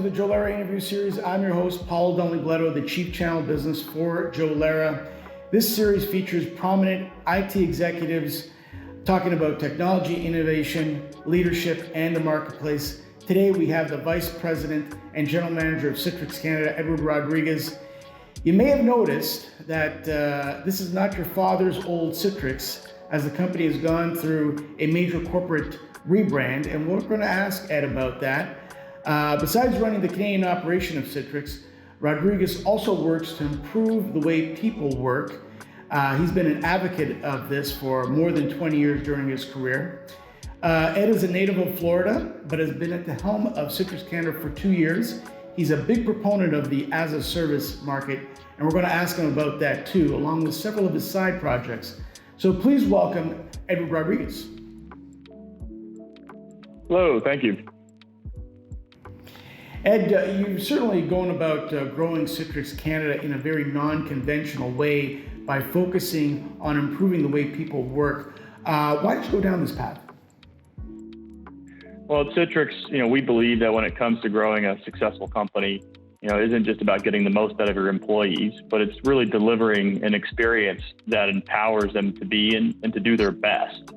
the Jolera interview series. I'm your host, Paolo Nibletto, the Chief Channel Business for Jolera. This series features prominent IT executives talking about technology, innovation, leadership, and the marketplace. Today, we have the Vice President and General Manager of Citrix Canada, Edward Rodriguez. You may have noticed that this is not your father's old Citrix, as the company has gone through a major corporate rebrand, and we're going to ask Ed about that. Besides running the Canadian operation of Citrix, Rodriguez also works to improve the way people work. He's been an advocate of this for more than 20 years during his career. Ed is a native of Florida, but has been at the helm of Citrix Canada for 2 years. He's a big proponent of the as-a-service market, and we're going to ask him about that too, along with several of his side projects. So please welcome Edward Rodriguez. Hello, thank you. Ed, you're certainly going about growing Citrix Canada in a very non-conventional way by focusing on improving the way people work. Why did you go down this path? Well, at Citrix, we believe that when it comes to growing a successful company, it isn't just about getting the most out of your employees, but it's really delivering an experience that empowers them to be and to do their best.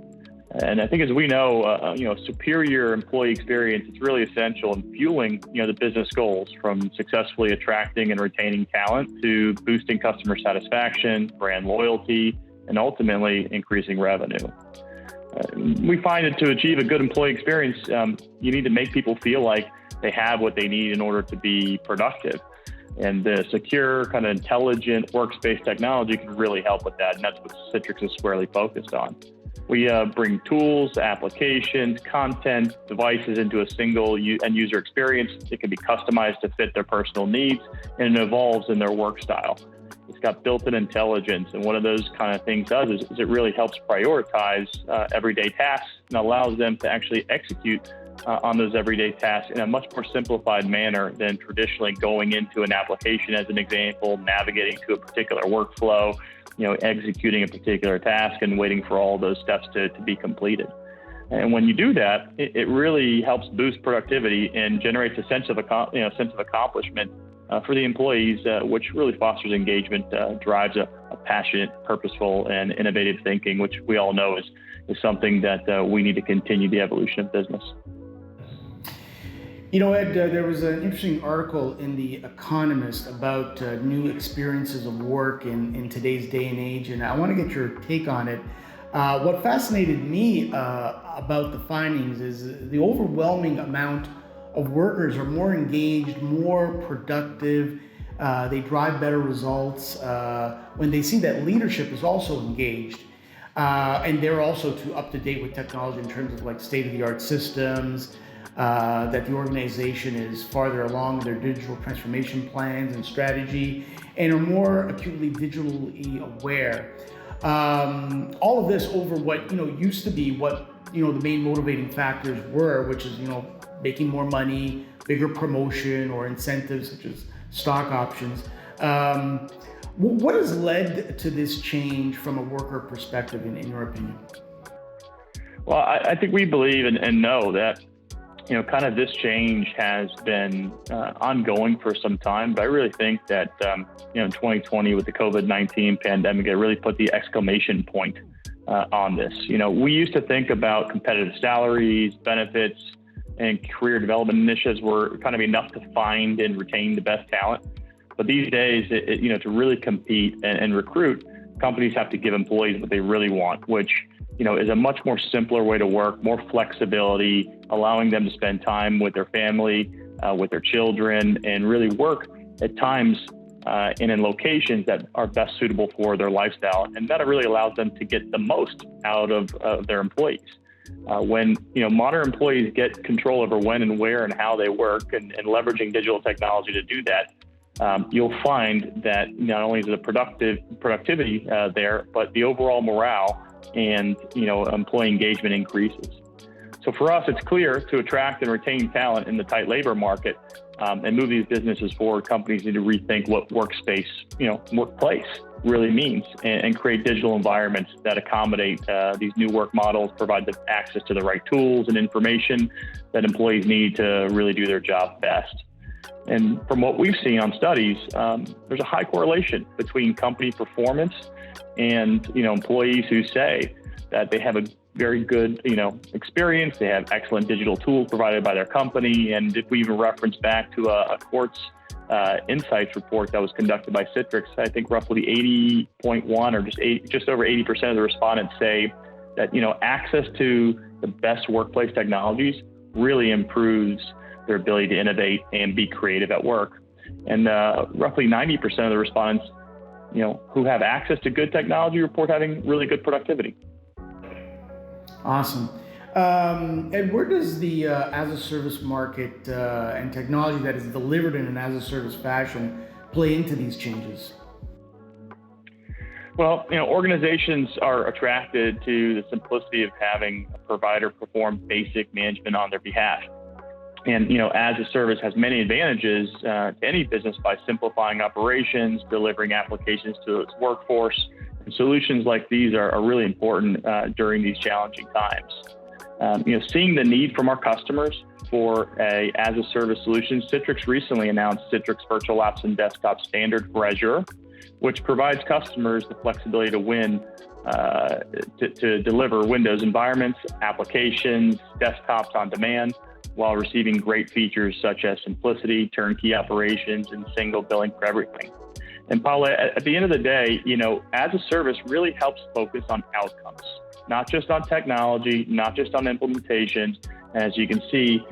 And I think, as we know, superior employee experience is really essential in fueling, the business goals, from successfully attracting and retaining talent to boosting customer satisfaction, brand loyalty, and ultimately increasing revenue. We find that to achieve a good employee experience, you need to make people feel like they have what they need in order to be productive. And the secure, kind of intelligent workspace technology can really help with that. And that's what Citrix is squarely focused on. We bring tools, applications, content, devices into a single end user experience. It can be customized to fit their personal needs, and it evolves in their work style. It's got built-in intelligence, and one of those kind of things does is it really helps prioritize everyday tasks and allows them to actually execute on those everyday tasks in a much more simplified manner than traditionally going into an application, as an example, navigating to a particular workflow, executing a particular task and waiting for all those steps to be completed. And when you do that, it really helps boost productivity and generates a sense of accomplishment for the employees, which really fosters engagement, drives a passionate, purposeful, and innovative thinking, which we all know is something that we need to continue the evolution of business. Ed, there was an interesting article in The Economist about new experiences of work in today's day and age, and I want to get your take on it. What fascinated me about the findings is the overwhelming amount of workers are more engaged, more productive. They drive better results when they see that leadership is also engaged. And they're also up to date with technology in terms of like state-of-the-art systems, that the organization is farther along their digital transformation plans and strategy, and are more acutely digitally aware. All of this over what used to be what the main motivating factors were, which is making more money, bigger promotion, or incentives such as stock options. What has led to this change from a worker perspective, in your opinion? Well, I think we believe and know that kind of this change has been ongoing for some time, but I really think that in 2020 with the COVID-19 pandemic, it really put the exclamation point on this. We used to think about competitive salaries, benefits, and career development initiatives were kind of enough to find and retain the best talent. But these days, to really compete and recruit, companies have to give employees what they really want, which is a much more simpler way to work, more flexibility, allowing them to spend time with their family, with their children, and really work at times and in locations that are best suitable for their lifestyle. And that really allows them to get the most out of their employees. When modern employees get control over when and where and how they work, and leveraging digital technology to do that, you'll find that not only is the productivity there, but the overall morale and employee engagement increases. So for us, it's clear to attract and retain talent in the tight labor market and move these businesses forward. Companies need to rethink what workspace, workplace really means, and create digital environments that accommodate these new work models, provide the access to the right tools and information that employees need to really do their job best. And from what we've seen on studies, there's a high correlation between company performance and, employees who say that they have a very good, experience. They have excellent digital tools provided by their company. And if we even reference back to a Quartz Insights report that was conducted by Citrix, I think roughly 80.1 or just over 80% of the respondents say that, access to the best workplace technologies really improves their ability to innovate and be creative at work. And roughly 90% of the respondents, who have access to good technology report having really good productivity. Awesome. And where does the as-a-service market and technology that is delivered in an as-a-service fashion play into these changes? Well, organizations are attracted to the simplicity of having a provider perform basic management on their behalf. And, as-a-service has many advantages to any business by simplifying operations, delivering applications to its workforce. And solutions like these are really important during these challenging times. Seeing the need from our customers for a as-a-service solution, Citrix recently announced Citrix Virtual Apps and Desktop Standard for Azure, which provides customers the flexibility to deliver Windows environments, applications, desktops on demand, while receiving great features such as simplicity, turnkey operations, and single billing for everything. And Paolo, at the end of the day, as a service really helps focus on outcomes, not just on technology, not just on implementations. As you can see,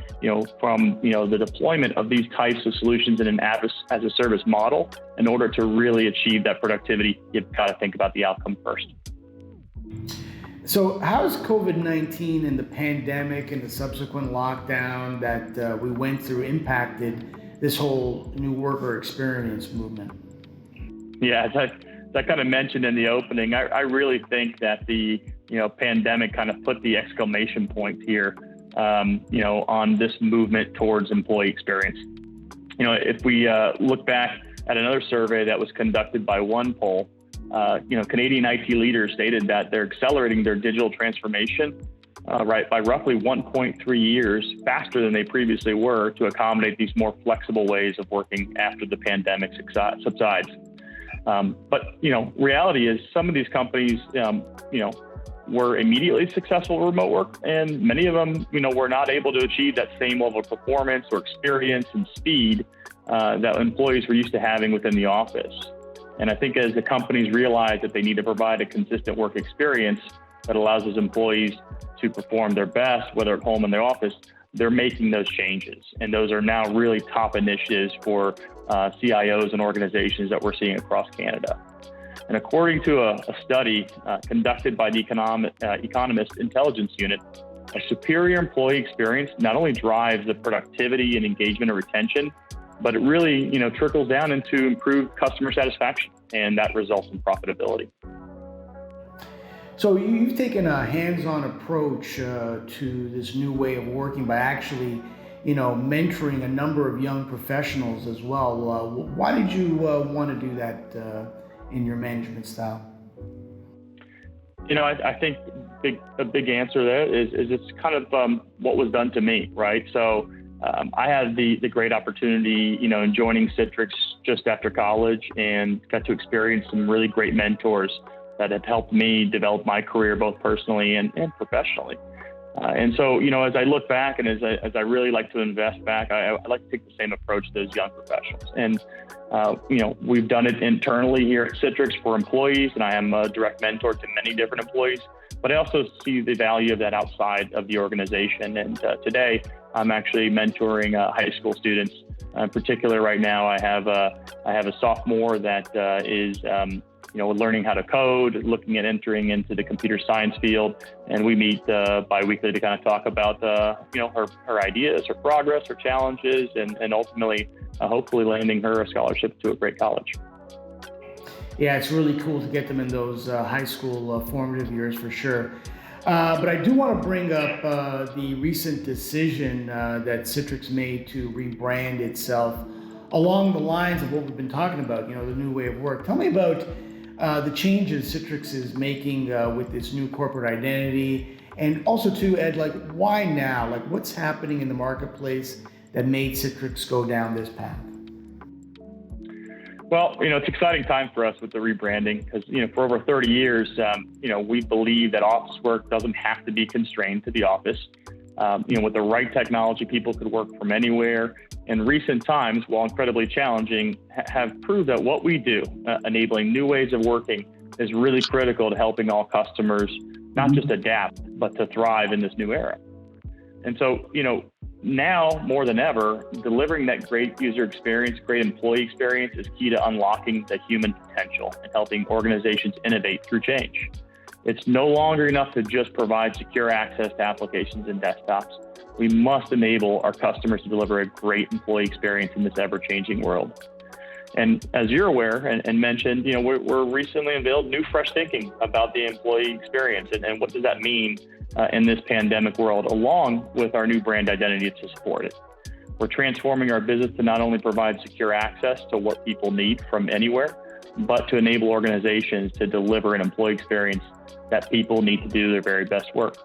from the deployment of these types of solutions in an as a service model, in order to really achieve that productivity, you've got to think about the outcome first. So how has COVID-19 and the pandemic and the subsequent lockdown that we went through impacted this whole new worker experience movement? Yeah, as I kind of mentioned in the opening, I really think that the pandemic kind of put the exclamation point here, on this movement towards employee experience. If we look back at another survey that was conducted by OnePoll, Canadian IT leaders stated that they're accelerating their digital transformation by roughly 1.3 years faster than they previously were to accommodate these more flexible ways of working after the pandemic subsides. But reality is some of these companies, were immediately successful with remote work, and many of them, were not able to achieve that same level of performance or experience and speed that employees were used to having within the office. And I think as the companies realize that they need to provide a consistent work experience that allows those employees to perform their best, whether at home or in their office, they're making those changes. And those are now really top initiatives for CIOs and organizations that we're seeing across Canada. And according to a study conducted by the Economist Intelligence Unit, a superior employee experience not only drives the productivity and engagement and retention, but it really, trickles down into improved customer satisfaction, and that results in profitability. So you've taken a hands-on approach to this new way of working by actually, mentoring a number of young professionals as well. Why did you want to do that in your management style? I think a big answer there is it's kind of what was done to me, right? So I had the great opportunity, in joining Citrix just after college, and got to experience some really great mentors that have helped me develop my career both personally and professionally. And so, as I look back and as I really like to invest back, I like to take the same approach to those young professionals. And, we've done it internally here at Citrix for employees, and I am a direct mentor to many different employees, but I also see the value of that outside of the organization. And today I'm actually mentoring high school students. In particular, right now I have a sophomore that is learning how to code, looking at entering into the computer science field, and we meet bi-weekly to kind of talk about her ideas, her progress, her challenges, and ultimately hopefully landing her a scholarship to a great college. Yeah, it's really cool to get them in those high school formative years for sure. But I do want to bring up the recent decision that Citrix made to rebrand itself along the lines of what we've been talking about, the new way of work. Tell me about the changes Citrix is making with its new corporate identity, and also too, Ed, why now? What's happening in the marketplace that made Citrix go down this path? Well, it's an exciting time for us with the rebranding because, for over 30 years, we believe that office work doesn't have to be constrained to the office. With the right technology, people could work from anywhere. In recent times, while incredibly challenging, have proved that what we do, enabling new ways of working, is really critical to helping all customers not just adapt, but to thrive in this new era. And so, now more than ever, delivering that great user experience, great employee experience is key to unlocking the human potential and helping organizations innovate through change. It's no longer enough to just provide secure access to applications and desktops. We must enable our customers to deliver a great employee experience in this ever-changing world. And as you're aware and mentioned, we're recently unveiled new fresh thinking about the employee experience and what does that mean in this pandemic world, along with our new brand identity to support it. We're transforming our business to not only provide secure access to what people need from anywhere, but to enable organizations to deliver an employee experience that people need to do their very best work.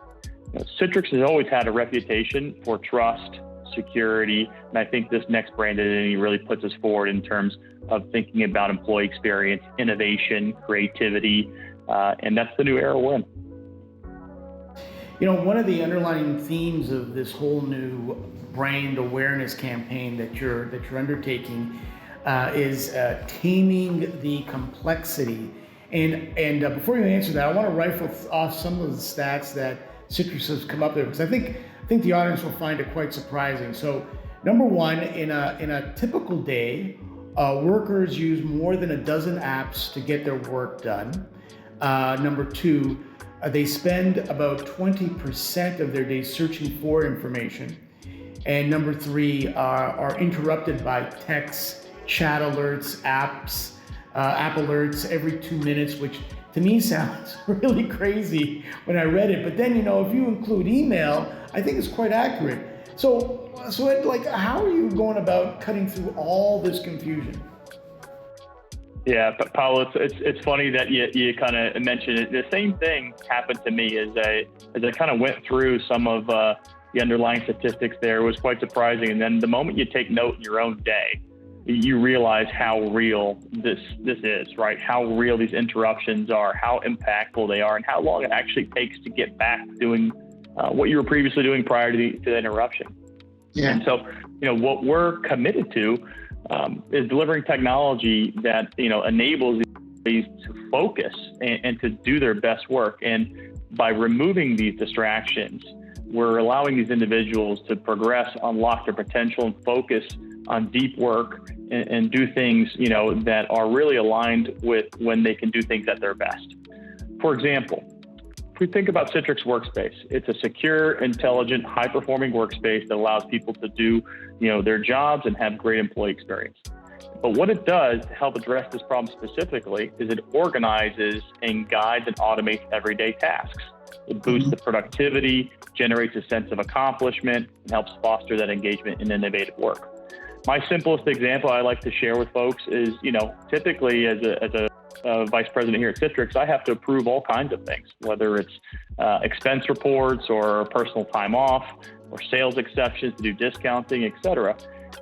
Citrix has always had a reputation for trust, security, and I think this next brand identity really puts us forward in terms of thinking about employee experience, innovation, creativity, and that's the new era we're in. One of the underlying themes of this whole new brand awareness campaign that you're undertaking is taming the complexity. And before you answer that, I want to rifle off some of the stats that Citrix has come up with, because I think the audience will find it quite surprising. So, number one, in a typical day, workers use more than a dozen apps to get their work done. Number two, they spend about 20% of their day searching for information. And number three, are interrupted by texts, chat alerts, app alerts every 2 minutes, which to me sounds really crazy when I read it. But then, if you include email, I think it's quite accurate. So Ed, how are you going about cutting through all this confusion? Yeah, but Paolo, it's funny that you kind of mentioned it. The same thing happened to me as I kind of went through some of the underlying statistics there. It was quite surprising. And then the moment you take note in your own day, you realize how real this is, right? How real these interruptions are, how impactful they are, and how long it actually takes to get back doing what you were previously doing prior to the interruption. Yeah. And so, what we're committed to is delivering technology that, enables these to focus and to do their best work. And by removing these distractions, we're allowing these individuals to progress, unlock their potential, and focus on deep work and do things, that are really aligned with when they can do things at their best. For example, if we think about Citrix Workspace, it's a secure, intelligent, high-performing workspace that allows people to do, their jobs and have great employee experience. But what it does to help address this problem specifically is it organizes and guides and automates everyday tasks. It boosts the productivity, generates a sense of accomplishment, and helps foster that engagement in innovative work. My simplest example I like to share with folks is, typically as a vice president here at Citrix, I have to approve all kinds of things, whether it's expense reports or personal time off or sales exceptions to do discounting, et cetera.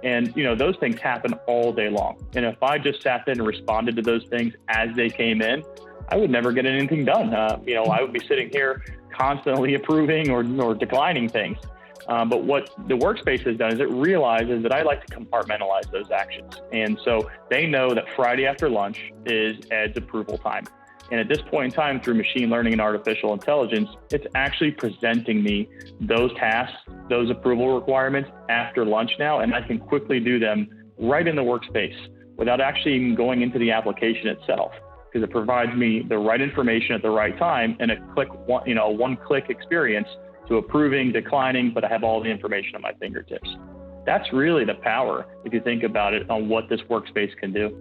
And, those things happen all day long. And if I just sat there and responded to those things as they came in, I would never get anything done. I would be sitting here constantly approving or declining things. But what the workspace has done is it realizes that I like to compartmentalize those actions. And so they know that Friday after lunch is Ed's approval time. And at this point in time, through machine learning and artificial intelligence, it's actually presenting me those tasks, those approval requirements after lunch now, and I can quickly do them right in the workspace without actually even going into the application itself, because it provides me the right information at the right time and a one-click experience to approving, declining, but I have all the information at my fingertips. That's really the power, if you think about it, on what this workspace can do.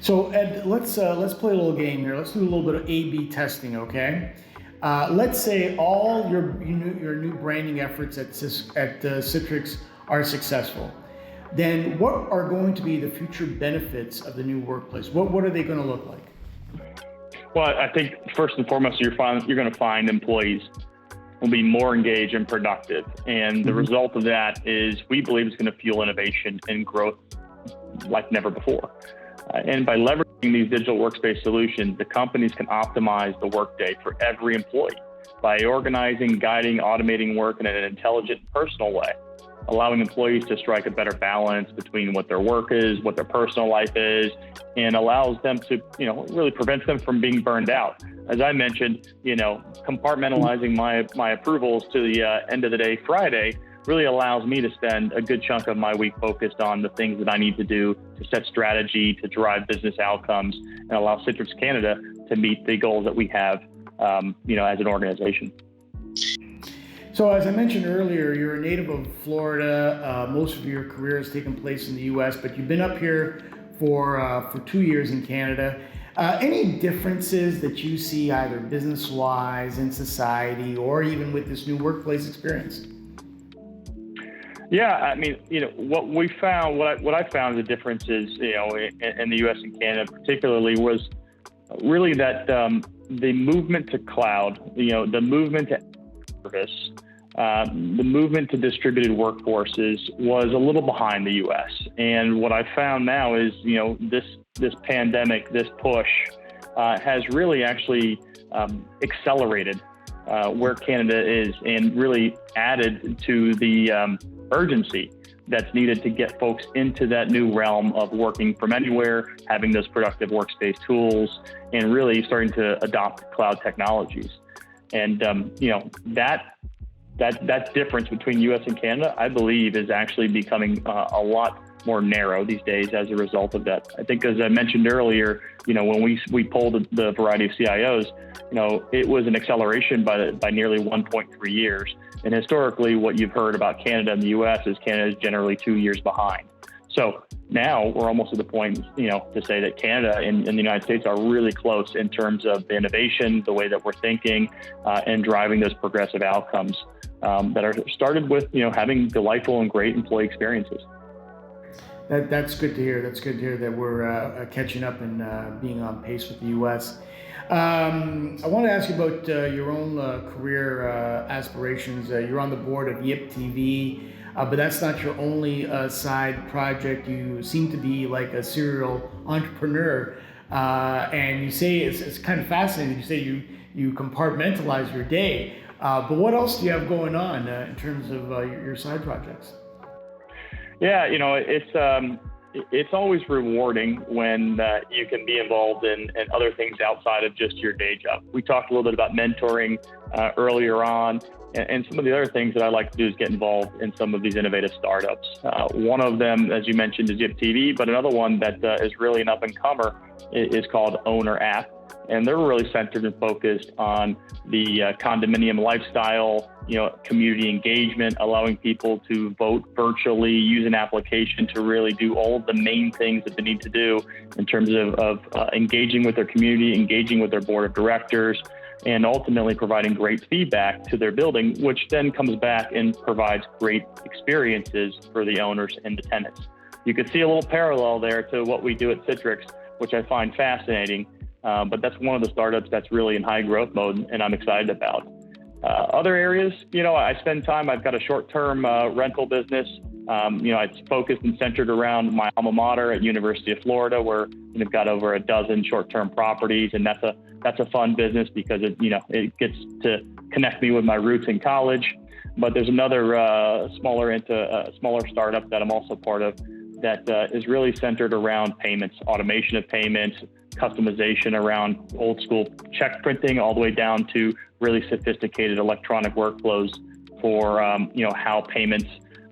So Ed, let's play a little game here. Let's do a little bit of A/B testing, okay? Let's say all your new branding efforts at Citrix are successful. Then what are going to be the future benefits of the new workplace? What are they going to look like? Well, I think first and foremost, you're going to find employees will be more engaged and productive. And the result of that is we believe it's going to fuel innovation and growth like never before. And by leveraging these digital workspace solutions, the companies can optimize the workday for every employee by organizing, guiding, automating work in an intelligent, personal way, allowing employees to strike a better balance between what their work is, what their personal life is, and allows them to, really prevents them from being burned out. As I mentioned, compartmentalizing my approvals to the end of the day Friday really allows me to spend a good chunk of my week focused on the things that I need to do to set strategy, to drive business outcomes, and allow Citrix Canada to meet the goals that we have, as an organization. So as I mentioned earlier, you're a native of Florida. Most of your career has taken place in the U.S., but you've been up here for 2 years in Canada. Any differences that you see either business-wise, in society, or even with this new workplace experience? Yeah, I mean, what we found, what I found the difference is, in the U.S. and Canada particularly was really that the movement to cloud, the movement to service, the movement to distributed workforces was a little behind the U.S. And what I found now is, this pandemic, this push has really actually accelerated where Canada is and really added to the urgency that's needed to get folks into that new realm of working from anywhere, having those productive workspace tools, and really starting to adopt cloud technologies. And that difference between U.S. and Canada, I believe, is actually becoming a lot more narrow these days as a result of that. I think, as I mentioned earlier, when we polled the variety of CIOs, it was an acceleration by nearly 1.3 years. And historically, what you've heard about Canada and the U.S. is Canada is generally 2 years behind. So now we're almost at the point, to say that Canada and the United States are really close in terms of the innovation, the way that we're thinking, and driving those progressive outcomes that are started with, having delightful and great employee experiences. That's good to hear. That's good to hear that we're catching up and being on pace with the U.S. I want to ask you about your own career aspirations. You're on the board of YIP TV, but that's not your only side project. You seem to be like a serial entrepreneur, and you say it's kind of fascinating. You say you compartmentalize your day, but what else do you have going on in terms of your side projects? Yeah, it's always rewarding when you can be involved in other things outside of just your day job. We talked a little bit about mentoring earlier on, and some of the other things that I like to do is get involved in some of these innovative startups. One of them, as you mentioned, is YIP TV, but another one that is really an up-and-comer is called Owner App. And they're really centered and focused on the condominium lifestyle, community engagement, allowing people to vote virtually, use an application to really do all of the main things that they need to do in terms of engaging with their community, engaging with their board of directors, and ultimately providing great feedback to their building, which then comes back and provides great experiences for the owners and the tenants. You could see a little parallel there to what we do at Citrix, which I find fascinating. But that's one of the startups that's really in high growth mode, and I'm excited about. Other areas, I spend time. I've got a short-term rental business. It's focused and centered around my alma mater at University of Florida, where we've got over a dozen short-term properties, and that's a fun business because it gets to connect me with my roots in college. But there's another smaller startup that I'm also part of that is really centered around payments, automation of payments, customization around old school check printing, all the way down to really sophisticated electronic workflows for how payments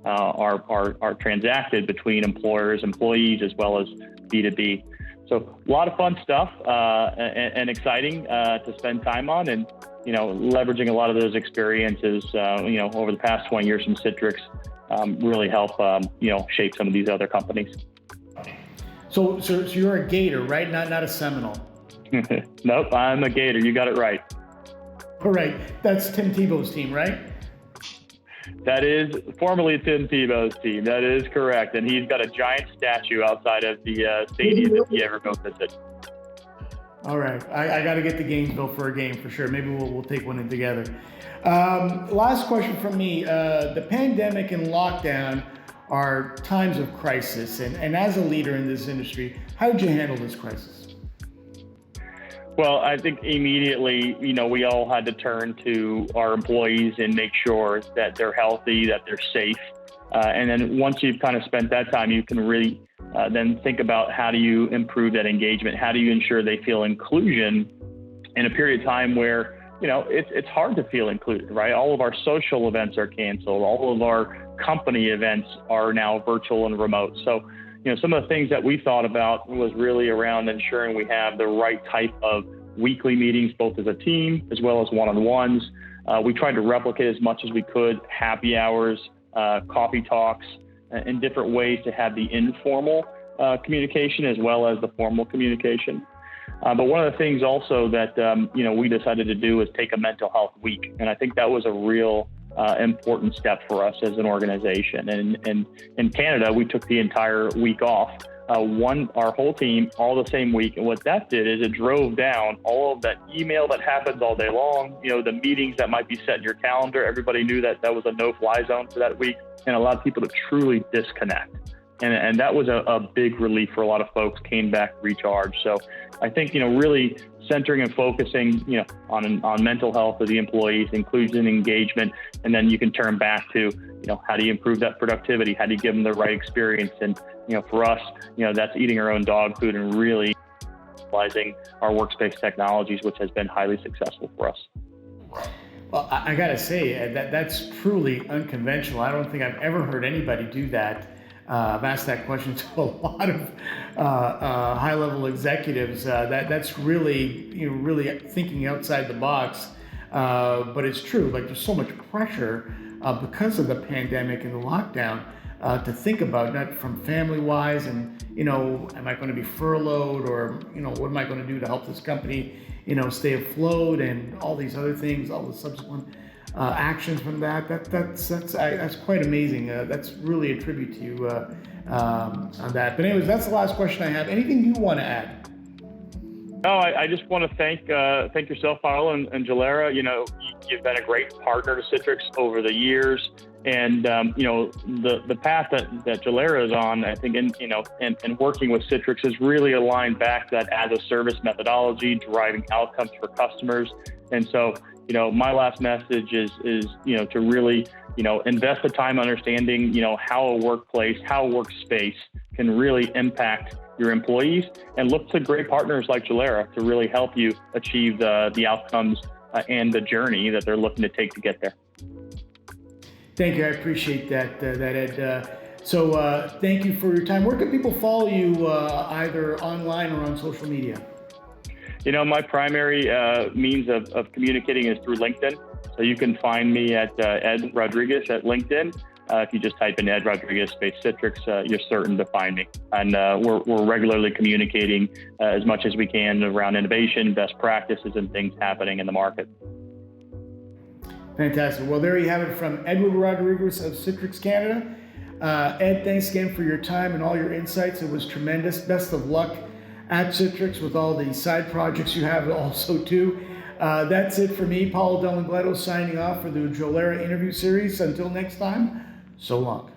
are transacted between employers, employees, as well as B2B. So a lot of fun stuff and exciting to spend time on, and leveraging a lot of those experiences over the past 20 years from Citrix really help shape some of these other companies. So you're a Gator, right? Not a Seminole. Nope, I'm a Gator. You got it right. All right. That's Tim Tebow's team, right? That is formerly Tim Tebow's team. That is correct. And he's got a giant statue outside of the stadium if you ever go visit. All right, I got to get to Gainesville for a game for sure. Maybe we'll take one in together. Last question from me. The pandemic and lockdown are times of crisis, and as a leader in this industry, how did you handle this crisis? Well, I think immediately, we all had to turn to our employees and make sure that they're healthy, that they're safe. And then once you've kind of spent that time, you can really then think about how do you improve that engagement? How do you ensure they feel inclusion in a period of time where, it's hard to feel included, right? All of our social events are canceled. All of our company events are now virtual and remote. So, some of the things that we thought about was really around ensuring we have the right type of weekly meetings, both as a team as well as one-on-ones. We tried to replicate as much as we could, happy hours, coffee talks, and different ways to have the informal communication as well as the formal communication. But one of the things also that, we decided to do is take a mental health week. And I think that was a real important step for us as an organization. And in Canada, we took the entire week off, our whole team, all the same week. And what that did is it drove down all of that email that happens all day long, the meetings that might be set in your calendar. Everybody knew that was a no-fly zone for that week, and allowed people to truly disconnect. And that was a big relief for a lot of folks, came back recharged. So I think, really centering and focusing, on mental health of the employees, inclusion, engagement, and then you can turn back to, how do you improve that productivity? How do you give them the right experience? And, for us, that's eating our own dog food and really utilizing our workspace technologies, which has been highly successful for us. Well, I got to say that's truly unconventional. I don't think I've ever heard anybody do that. I've asked that question to a lot of high-level executives. That's really, really thinking outside the box. But it's true. Like, there's so much pressure because of the pandemic and the lockdown to think about, not from family-wise, and am I going to be furloughed, or what am I going to do to help this company, stay afloat, and all these other things, all the subsequent actions from that. That's quite amazing. That's really a tribute to you on that. But anyways, that's the last question I have. Anything you want to add? No, I just want to thank yourself, Paolo, and Jolera. You've been a great partner to Citrix over the years, and the path that Jolera is on, I think, and working with Citrix is really aligned back to that as a service methodology, driving outcomes for customers. And so, my last message is to really, invest the time understanding, how a workplace, how a workspace can really impact your employees, and look to great partners like Jolera to really help you achieve the outcomes and the journey that they're looking to take to get there. Thank you. I appreciate that, Ed. So thank you for your time. Where can people follow you either online or on social media? My primary means of communicating is through LinkedIn. So you can find me at Ed Rodriguez at LinkedIn. If you just type in Ed Rodriguez space Citrix, you're certain to find me. And we're regularly communicating as much as we can around innovation, best practices, and things happening in the market. Fantastic. Well, there you have it from Edward Rodriguez of Citrix Canada. Ed, thanks again for your time and all your insights. It was tremendous. Best of luck at Citrix with all the side projects you have also too. That's it for me, Paolo Nibletto, signing off for the Jolera interview series. Until next time, so long.